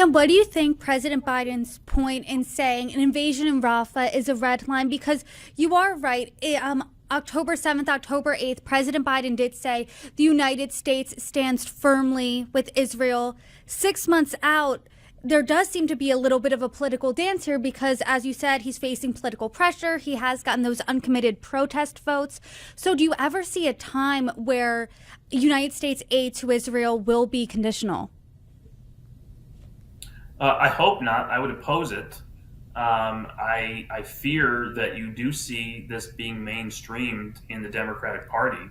Now, what do you think President Biden's point in saying an invasion in Rafah is a red line? Because you are right. October 7th, October 8th, President Biden did say the United States stands firmly with Israel. 6 months out, there does seem to be a little bit of a political dance here because, as you said, he's facing political pressure. He has gotten those uncommitted protest votes. So do you ever see a time where United States aid to Israel will be conditional? I hope not. I would oppose it. I fear that you do see this being mainstreamed in the Democratic Party.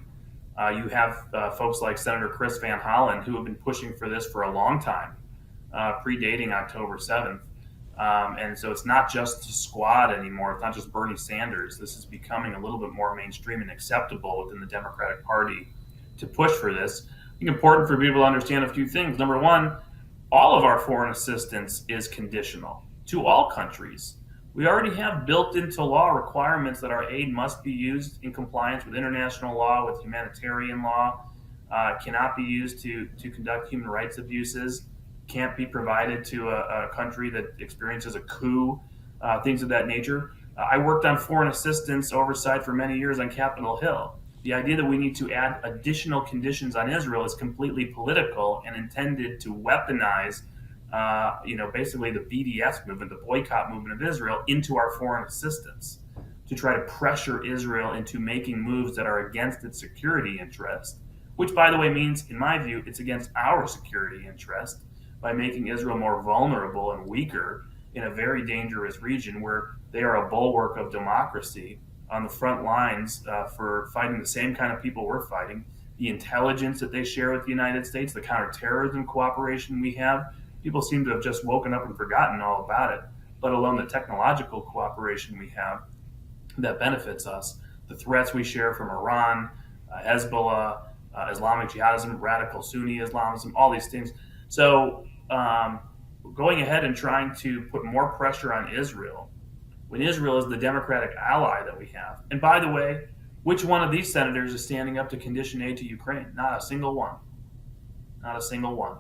You have folks like Senator Chris Van Hollen who have been pushing for this for a long time, predating October 7th. And so it's not just the squad anymore. It's not just Bernie Sanders. This is becoming a little bit more mainstream and acceptable within the Democratic Party to push for this. I think it's important for people to understand a few things. Number one, all of our foreign assistance is conditional to all countries. We already have built into law requirements that our aid must be used in compliance with international law, with humanitarian law, cannot be used to conduct human rights abuses, can't be provided to a country that experiences a coup, things of that nature. I worked on foreign assistance oversight for many years on Capitol Hill. The idea that we need to add additional conditions on Israel is completely political and intended to weaponize, basically the BDS movement, the boycott movement of Israel, into our foreign assistance to try to pressure Israel into making moves that are against its security interest, which, by the way, means, in my view, it's against our security interest by making Israel more vulnerable and weaker in a very dangerous region where they are a bulwark of democracy on the front lines for fighting the same kind of people we're fighting. The intelligence that they share with the United States, the counterterrorism cooperation we have, people seem to have just woken up and forgotten all about it, let alone the technological cooperation we have that benefits us, the threats we share from Iran, Hezbollah, Islamic jihadism, radical Sunni Islamism, all these things. So going ahead and trying to put more pressure on Israel when Israel is the democratic ally that we have. And by the way, which one of these senators is standing up to condition aid to Ukraine? Not a single one. Not a single one.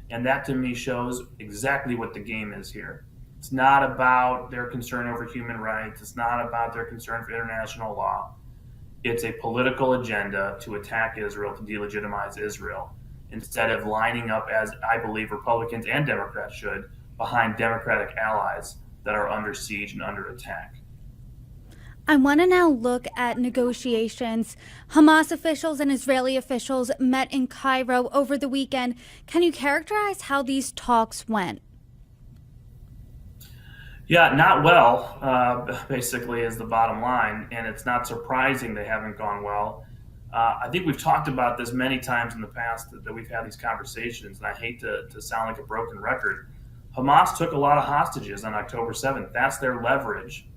And that to me shows exactly what the game is here. It's not about their concern over human rights. It's not about their concern for international law. It's a political agenda to attack Israel, to delegitimize Israel, instead of lining up, as I believe Republicans and Democrats should, behind Democratic allies that are under siege and under attack. I want to now look at negotiations. Hamas officials and Israeli officials met in Cairo over the weekend. Can you characterize how these talks went? Yeah, not well, basically, is the bottom line. And it's not surprising they haven't gone well. I think we've talked about this many times in the past that we've had these conversations, and I hate to sound like a broken record. Hamas took a lot of hostages on October 7th. That's their leverage.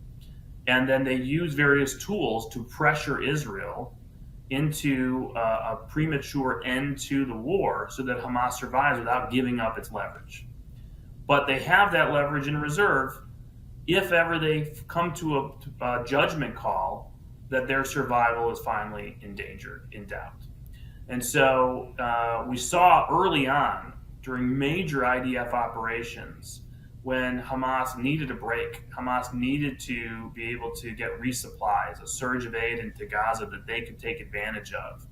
And then they use various tools to pressure Israel into a premature end to the war so that Hamas survives without giving up its leverage. But they have that leverage in reserve if ever they come to a judgment call that their survival is finally endangered, in doubt. And so we saw early on during major IDF operations when Hamas needed a break, Hamas needed to be able to get resupplies, a surge of aid into Gaza that they could take advantage of,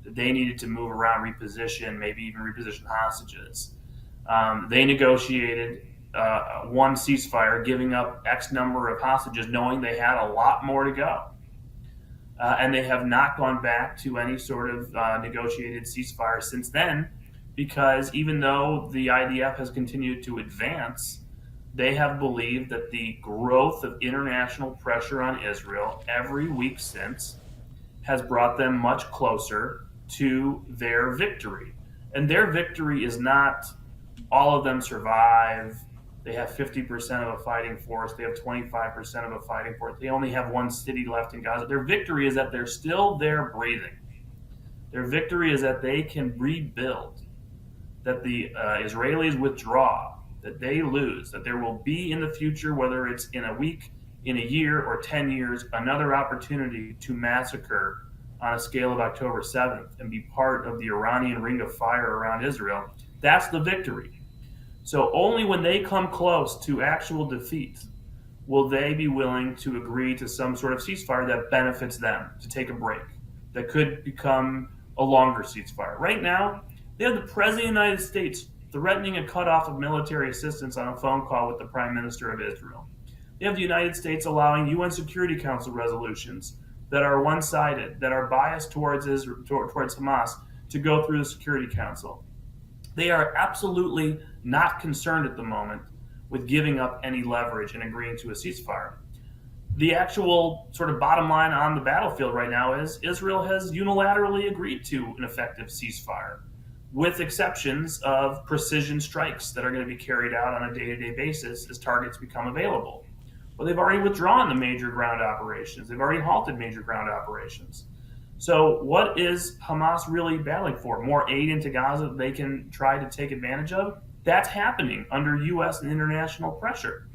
that they needed to move around, reposition, maybe even reposition hostages. They negotiated one ceasefire, giving up X number of hostages, knowing they had a lot more to go. And they have not gone back to any sort of negotiated ceasefire since then, because even though the IDF has continued to advance, they have believed that the growth of international pressure on Israel every week since has brought them much closer to their victory. And their victory is not all of them survive. They have 50% of a fighting force. They have 25% of a fighting force. They only have one city left in Gaza. Their victory is that they're still there breathing. Their victory is that they can rebuild, that the Israelis withdraw, that they lose, that there will be in the future, whether it's in a week, in a year, or 10 years, another opportunity to massacre on a scale of October 7th and be part of the Iranian ring of fire around Israel. That's the victory. So only when they come close to actual defeat will they be willing to agree to some sort of ceasefire that benefits them, to take a break, that could become a longer ceasefire. Right now, they have the President of the United States threatening a cutoff of military assistance on a phone call with the Prime Minister of Israel. They have the United States allowing UN Security Council resolutions that are one-sided, that are biased towards Israel, towards Hamas, to go through the Security Council. They are absolutely not concerned at the moment with giving up any leverage and agreeing to a ceasefire. The actual sort of bottom line on the battlefield right now is Israel has unilaterally agreed to an effective ceasefire, with exceptions of precision strikes that are going to be carried out on a day-to-day basis as targets become available. But they've already withdrawn the major ground operations. They've already halted major ground operations. So what is Hamas really battling for? More aid into Gaza that they can try to take advantage of? That's happening under U.S. and international pressure.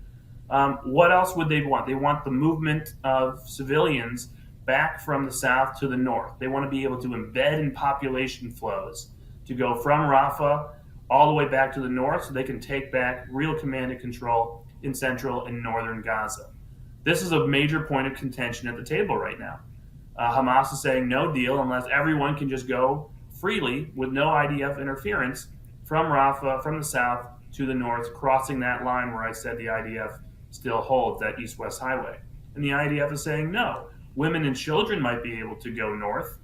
What else would they want? They want the movement of civilians back from the south to the north. They want to be able to embed in population flows to go from Rafah all the way back to the north so they can take back real command and control in central and northern Gaza. This is a major point of contention at the table right now. Hamas is saying no deal unless everyone can just go freely with no IDF interference from Rafah, from the south to the north, crossing that line where I said the IDF still holds, that east-west highway. And the IDF is saying no. Women and children might be able to go north,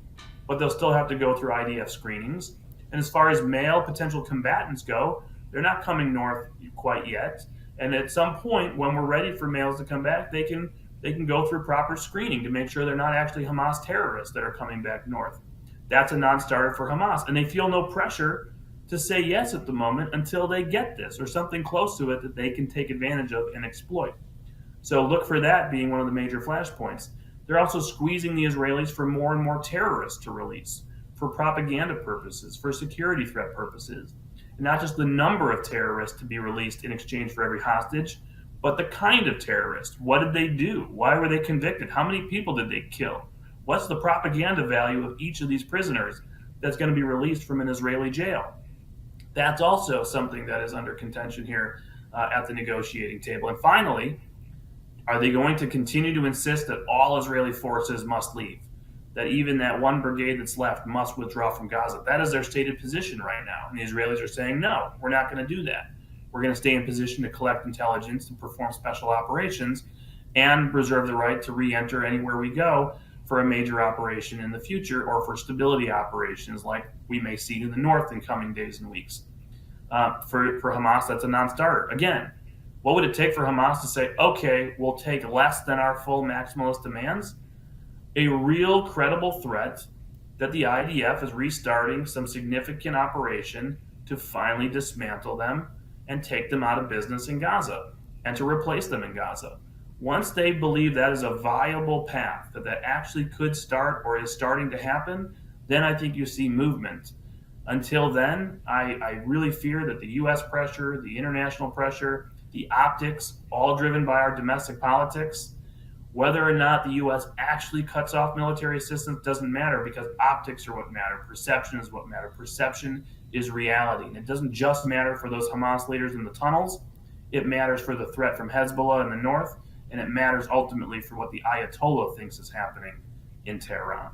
but they'll still have to go through IDF screenings. And as far as male potential combatants go, they're not coming north quite yet. And at some point, when we're ready for males to come back, they can go through proper screening to make sure they're not actually Hamas terrorists that are coming back north. That's a non-starter for Hamas. And they feel no pressure to say yes at the moment until they get this or something close to it that they can take advantage of and exploit. So look for that being one of the major flashpoints. They're also squeezing the Israelis for more and more terrorists to release, for propaganda purposes, for security threat purposes. And not just the number of terrorists to be released in exchange for every hostage, but the kind of terrorist. What did they do? Why were they convicted? How many people did they kill? What's the propaganda value of each of these prisoners that's going to be released from an Israeli jail? That's also something that is under contention here at the negotiating table. And finally, are they going to continue to insist that all Israeli forces must leave? That even that one brigade that's left must withdraw from Gaza? That is their stated position right now. And the Israelis are saying, no, we're not going to do that. We're going to stay in position to collect intelligence and perform special operations and reserve the right to re-enter anywhere we go for a major operation in the future or for stability operations like we may see in the north in coming days and weeks. For Hamas, that's a non-starter. Again, what would it take for Hamas to say, okay, we'll take less than our full maximalist demands? A real credible threat that the IDF is restarting some significant operation to finally dismantle them and take them out of business in Gaza and to replace them in Gaza. Once they believe that is a viable path, that actually could start or is starting to happen, then I think you see movement. Until then, I really fear that the U.S. pressure, the international pressure, the optics, all driven by our domestic politics, whether or not the U.S. actually cuts off military assistance doesn't matter because optics are what matter. Perception is what matters. Perception is reality. And it doesn't just matter for those Hamas leaders in the tunnels. It matters for the threat from Hezbollah in the north. And it matters ultimately for what the Ayatollah thinks is happening in Tehran.